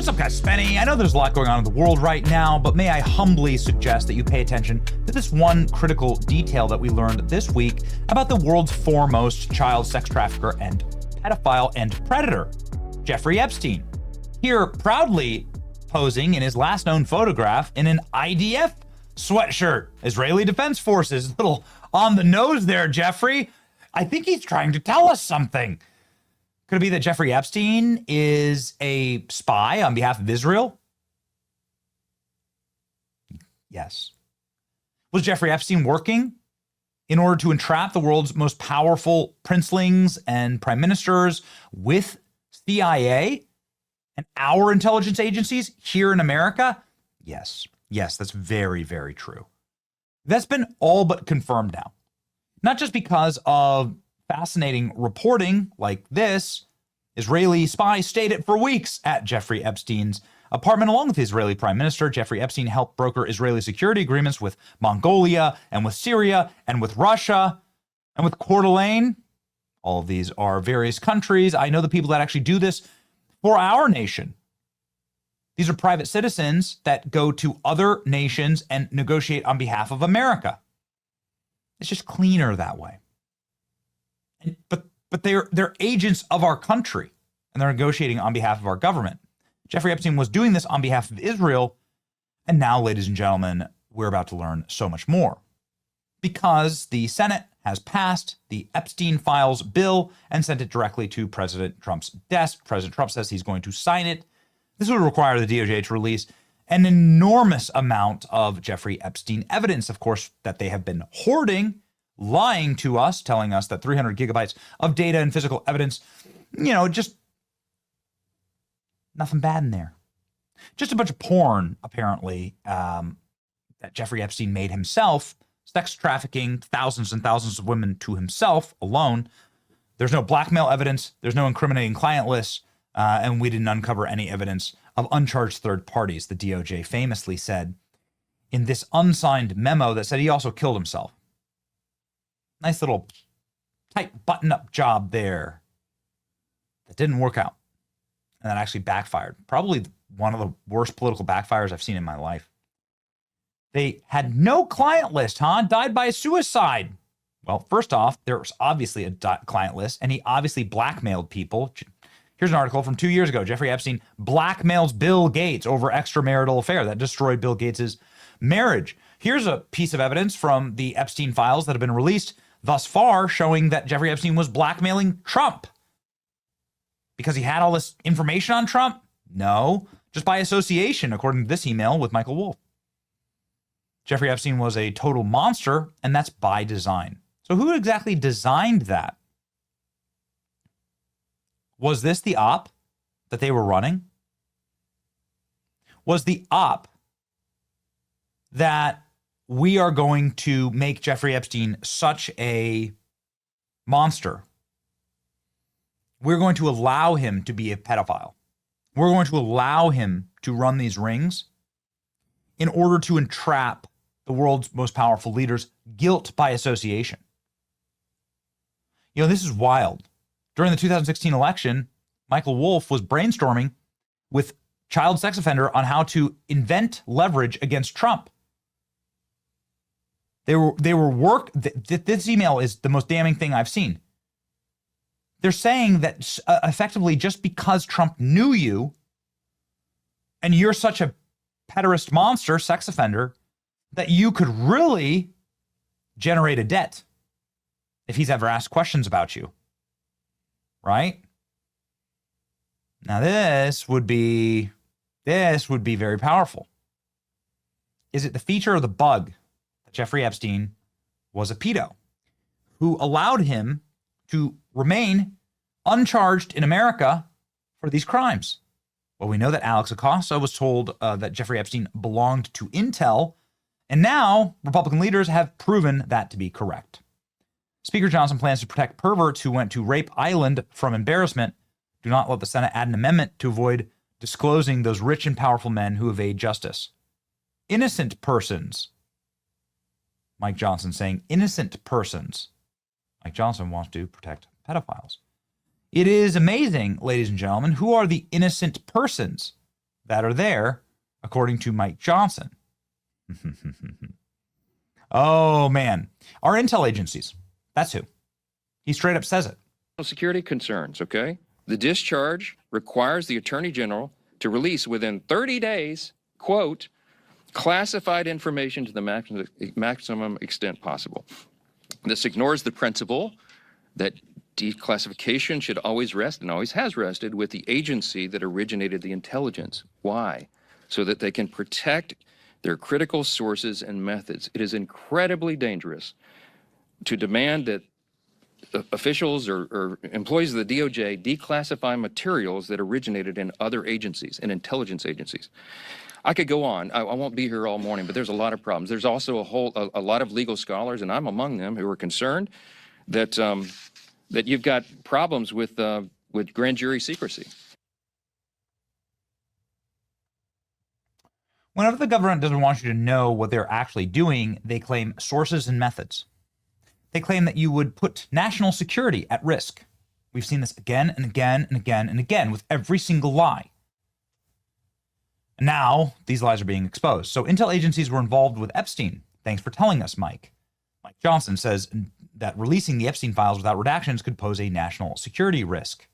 What's up, guys? Spenny. I know there's a lot going on in the world right now, but may I humbly suggest that you pay attention to this one critical detail that we learned this week about the world's foremost child sex trafficker and pedophile and predator, Jeffrey Epstein. Here, proudly posing in his last known photograph in an IDF sweatshirt. Israeli Defense Forces. A little on the nose there, Jeffrey. I think he's trying to tell us something. Could it be that Jeffrey Epstein is a spy on behalf of Israel? Yes. Was Jeffrey Epstein working in order to entrap the world's most powerful princelings and prime ministers with CIA and our intelligence agencies here in America? Yes. Yes, that's very, very true. That's been all but confirmed now. Not just because of fascinating reporting like this. Israeli spies stayed for weeks at Jeffrey Epstein's apartment along with the Israeli prime minister. Jeffrey Epstein helped broker Israeli security agreements with Mongolia and with Syria and with Russia and with Coeur d'Alene. All of these are various countries. I know the people that actually do this for our nation. These are private citizens that go to other nations and negotiate on behalf of America. It's just cleaner that way. But they're agents of our country, and they're negotiating on behalf of our government. Jeffrey Epstein was doing this on behalf of Israel, and now, ladies and gentlemen, we're about to learn so much more. Because the Senate has passed the Epstein Files bill and sent it directly to President Trump's desk. President Trump says he's going to sign it. This would require the DOJ to release an enormous amount of Jeffrey Epstein evidence, of course, that they have been hoarding, lying to us, telling us that 300 gigabytes of data and physical evidence, just nothing bad in there. Just a bunch of porn, apparently, that Jeffrey Epstein made himself, sex trafficking thousands and thousands of women to himself alone. There's no blackmail evidence. There's no incriminating client lists. And we didn't uncover any evidence of uncharged third parties, the DOJ famously said in this unsigned memo that said he also killed himself. Nice little tight button-up job there. That didn't work out. And that actually backfired. Probably one of the worst political backfires I've seen in my life. They had no client list, huh? Died by suicide. Well, first off, there's obviously a client list, and he obviously blackmailed people. Here's an article from 2 years ago. Jeffrey Epstein blackmails Bill Gates over extramarital affair that destroyed Bill Gates's marriage. Here's a piece of evidence from the Epstein files that have been released thus far showing that Jeffrey Epstein was blackmailing Trump. Because he had all this information on Trump? No, just by association, according to this email with Michael Wolff. Jeffrey Epstein was a total monster, and that's by design. So who exactly designed that? Was this the op that they were running? Was the op that we are going to make Jeffrey Epstein such a monster? We're going to allow him to be a pedophile. We're going to allow him to run these rings in order to entrap the world's most powerful leaders, guilt by association. This is wild. During the 2016 election, Michael Wolff was brainstorming with child sex offender on how to invent leverage against Trump. This email is the most damning thing I've seen. They're saying that effectively just because Trump knew you and you're such a pederast monster, sex offender, that you could really generate a debt if he's ever asked questions about you. Right? Now this would be very powerful. Is it the feature or the bug that Jeffrey Epstein was a pedo who allowed him to remain uncharged in America for these crimes? Well, we know that Alex Acosta was told that Jeffrey Epstein belonged to Intel, and now Republican leaders have proven that to be correct. Speaker Johnson plans to protect perverts who went to Rape Island from embarrassment. Do not let the Senate add an amendment to avoid disclosing those rich and powerful men who evade justice. Innocent persons. Mike Johnson saying innocent persons. Mike Johnson wants to protect pedophiles. It is amazing, ladies and gentlemen, who are the innocent persons that are there, according to Mike Johnson. Oh, man. Our intel agencies. That's who. He straight up says it. Security concerns, okay? The discharge requires the Attorney General to release within 30 days, quote, classified information to the maximum extent possible. This ignores the principle that declassification should always rest, and always has rested, with the agency that originated the intelligence. Why? So that they can protect their critical sources and methods. It is incredibly dangerous to demand that officials or employees of the DOJ declassify materials that originated in other agencies, in intelligence agencies. I could go on. I won't be here all morning, but there's a lot of problems. There's also a lot of legal scholars, and I'm among them, who are concerned that that you've got problems with grand jury secrecy. Whenever the government doesn't want you to know what they're actually doing, they claim sources and methods. They claim that you would put national security at risk. We've seen this again and again and again and again with every single lie. Now, these lies are being exposed. So intel agencies were involved with Epstein. Thanks for telling us, Mike. Mike Johnson says that releasing the Epstein files without redactions could pose a national security risk.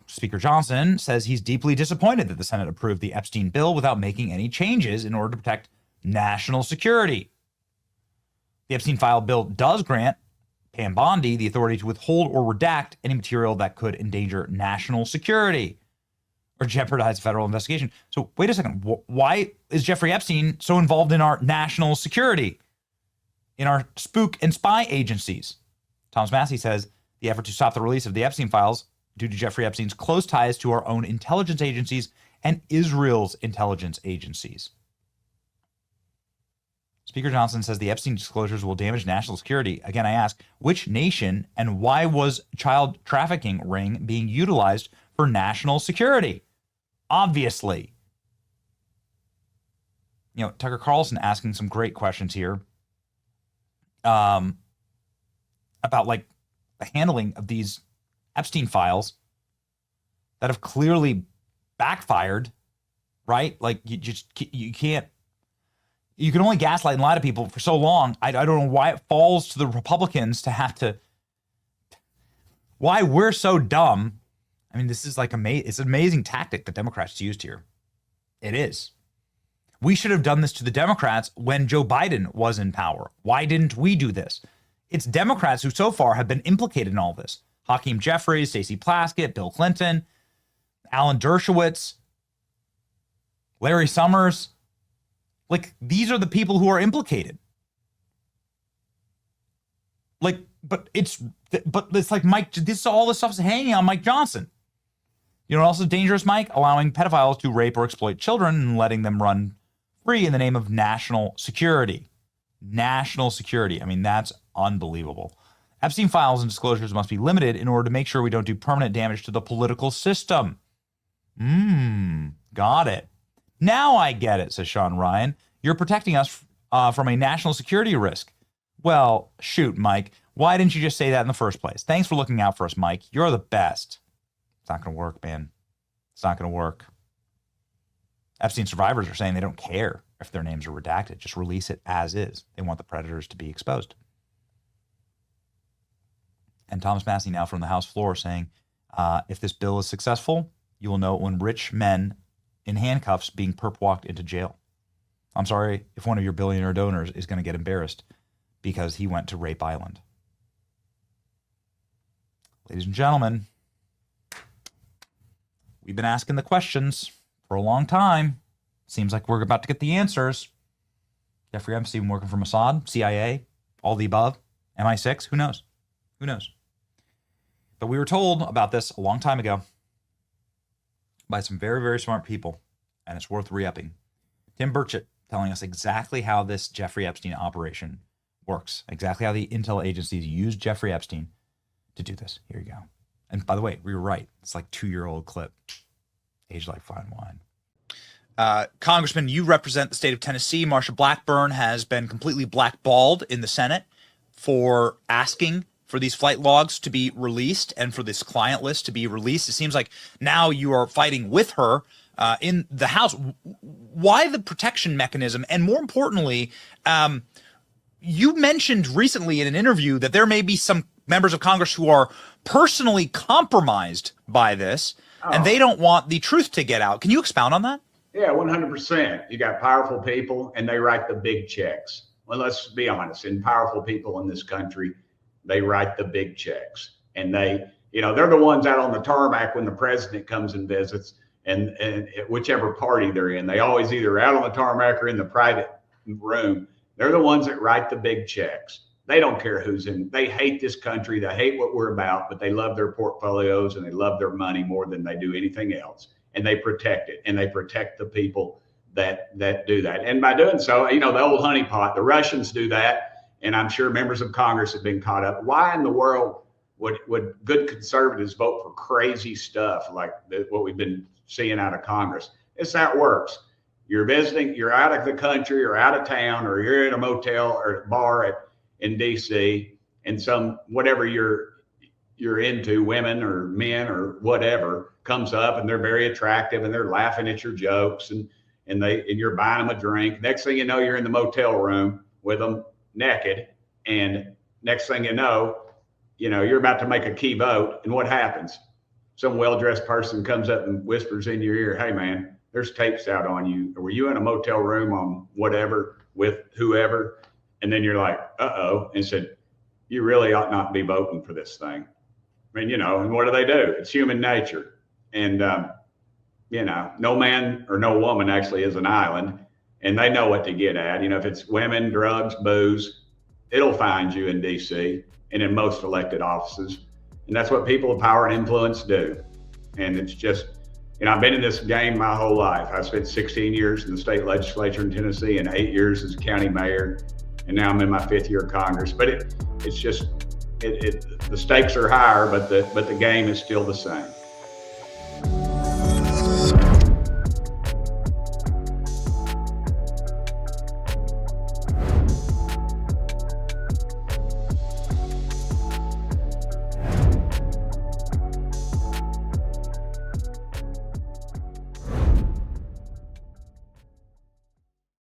Speaker Johnson says he's deeply disappointed that the Senate approved the Epstein bill without making any changes in order to protect national security. The Epstein file bill does grant Pam Bondi the authority to withhold or redact any material that could endanger national security or jeopardize federal investigation. So wait a second. Why is Jeffrey Epstein so involved in our national security, in our spook and spy agencies? Thomas Massie says the effort to stop the release of the Epstein files due to Jeffrey Epstein's close ties to our own intelligence agencies and Israel's intelligence agencies. Speaker Johnson says the Epstein disclosures will damage national security. Again, I ask, which nation and why was child trafficking ring being utilized for national security? Obviously. You know, Tucker Carlson asking some great questions here about like the handling of these Epstein files that have clearly backfired, right? Like you can't, you can only gaslight and lie to people for so long. I don't know why it falls to the Republicans to have to, why we're so dumb. I mean, this is like it's an amazing tactic that Democrats used here. It is. We should have done this to the Democrats when Joe Biden was in power. Why didn't we do this? It's Democrats who so far have been implicated in all this. Hakeem Jeffries, Stacey Plaskett, Bill Clinton, Alan Dershowitz, Larry Summers. Like, these are the people who are implicated. Like, but it's like Mike, all this stuff's hanging on Mike Johnson. You know what else is dangerous, Mike? Allowing pedophiles to rape or exploit children and letting them run free in the name of national security. National security. I mean, that's unbelievable. Epstein files and disclosures must be limited in order to make sure we don't do permanent damage to the political system. Got it. Now I get it, says Sean Ryan. You're protecting us from a national security risk. Well, shoot, Mike. Why didn't you just say that in the first place? Thanks for looking out for us, Mike. You're the best. It's not going to work, man. It's not going to work. Epstein survivors are saying they don't care if their names are redacted. Just release it as is. They want the predators to be exposed. And Thomas Massie now from the House floor saying, if this bill is successful, you will know it when rich men in handcuffs being perp walked into jail. I'm sorry if one of your billionaire donors is going to get embarrassed because he went to Rape Island. Ladies and gentlemen, we've been asking the questions for a long time. Seems like we're about to get the answers. Jeffrey Epstein working for Mossad, CIA, all the above, MI6, who knows? Who knows? But we were told about this a long time ago by some very, very smart people, and it's worth re-upping. Tim Burchett telling us exactly how this Jeffrey Epstein operation works, exactly how the intel agencies used Jeffrey Epstein to do this. Here you go. And by the way, we were right. It's like 2-year-old clip, aged like fine wine. Congressman, you represent the state of Tennessee. Marsha Blackburn has been completely blackballed in the Senate for asking for these flight logs to be released and for this client list to be released. It seems like now you are fighting with her in the House. Why the protection mechanism? And more importantly, you mentioned recently in an interview that there may be some members of Congress who are personally compromised by this, and they don't want the truth to get out. Can you expound on that? Yeah, 100%. You got powerful people and they write the big checks. Well, let's be honest. And powerful people in this country, they write the big checks. And they, they're the ones out on the tarmac when the president comes and visits, and whichever party they're in. They always either out on the tarmac or in the private room. They're the ones that write the big checks. They don't care who's in. They hate this country. They hate what we're about, but they love their portfolios and they love their money more than they do anything else. And they protect it, and they protect the people that do that. And by doing so, the old honeypot, the Russians do that. And I'm sure members of Congress have been caught up. Why in the world would good conservatives vote for crazy stuff like what we've been seeing out of Congress? It's how it works. You're visiting, you're out of the country or out of town, or you're in a motel or bar in DC, and whatever you're into, women or men or whatever, comes up and they're very attractive and they're laughing at your jokes and you're buying them a drink. Next thing you know, you're in the motel room with them naked, and next thing you know, you're about to make a key vote, and what happens? Some well-dressed person comes up and whispers in your ear, "Hey man, there's tapes out on you. Were you in a motel room on whatever with whoever?" And then you're like, uh-oh, and said, "You really ought not be voting for this thing." I mean, and what do? It's human nature. And, no man or no woman actually is an island, and they know what to get at. If it's women, drugs, booze, it'll find you in DC and in most elected offices. And that's what people of power and influence do. And it's just, I've been in this game my whole life. I spent 16 years in the state legislature in Tennessee and 8 years as a county mayor. And now I'm in my 5th year of Congress. But it's just, the stakes are higher, but the game is still the same.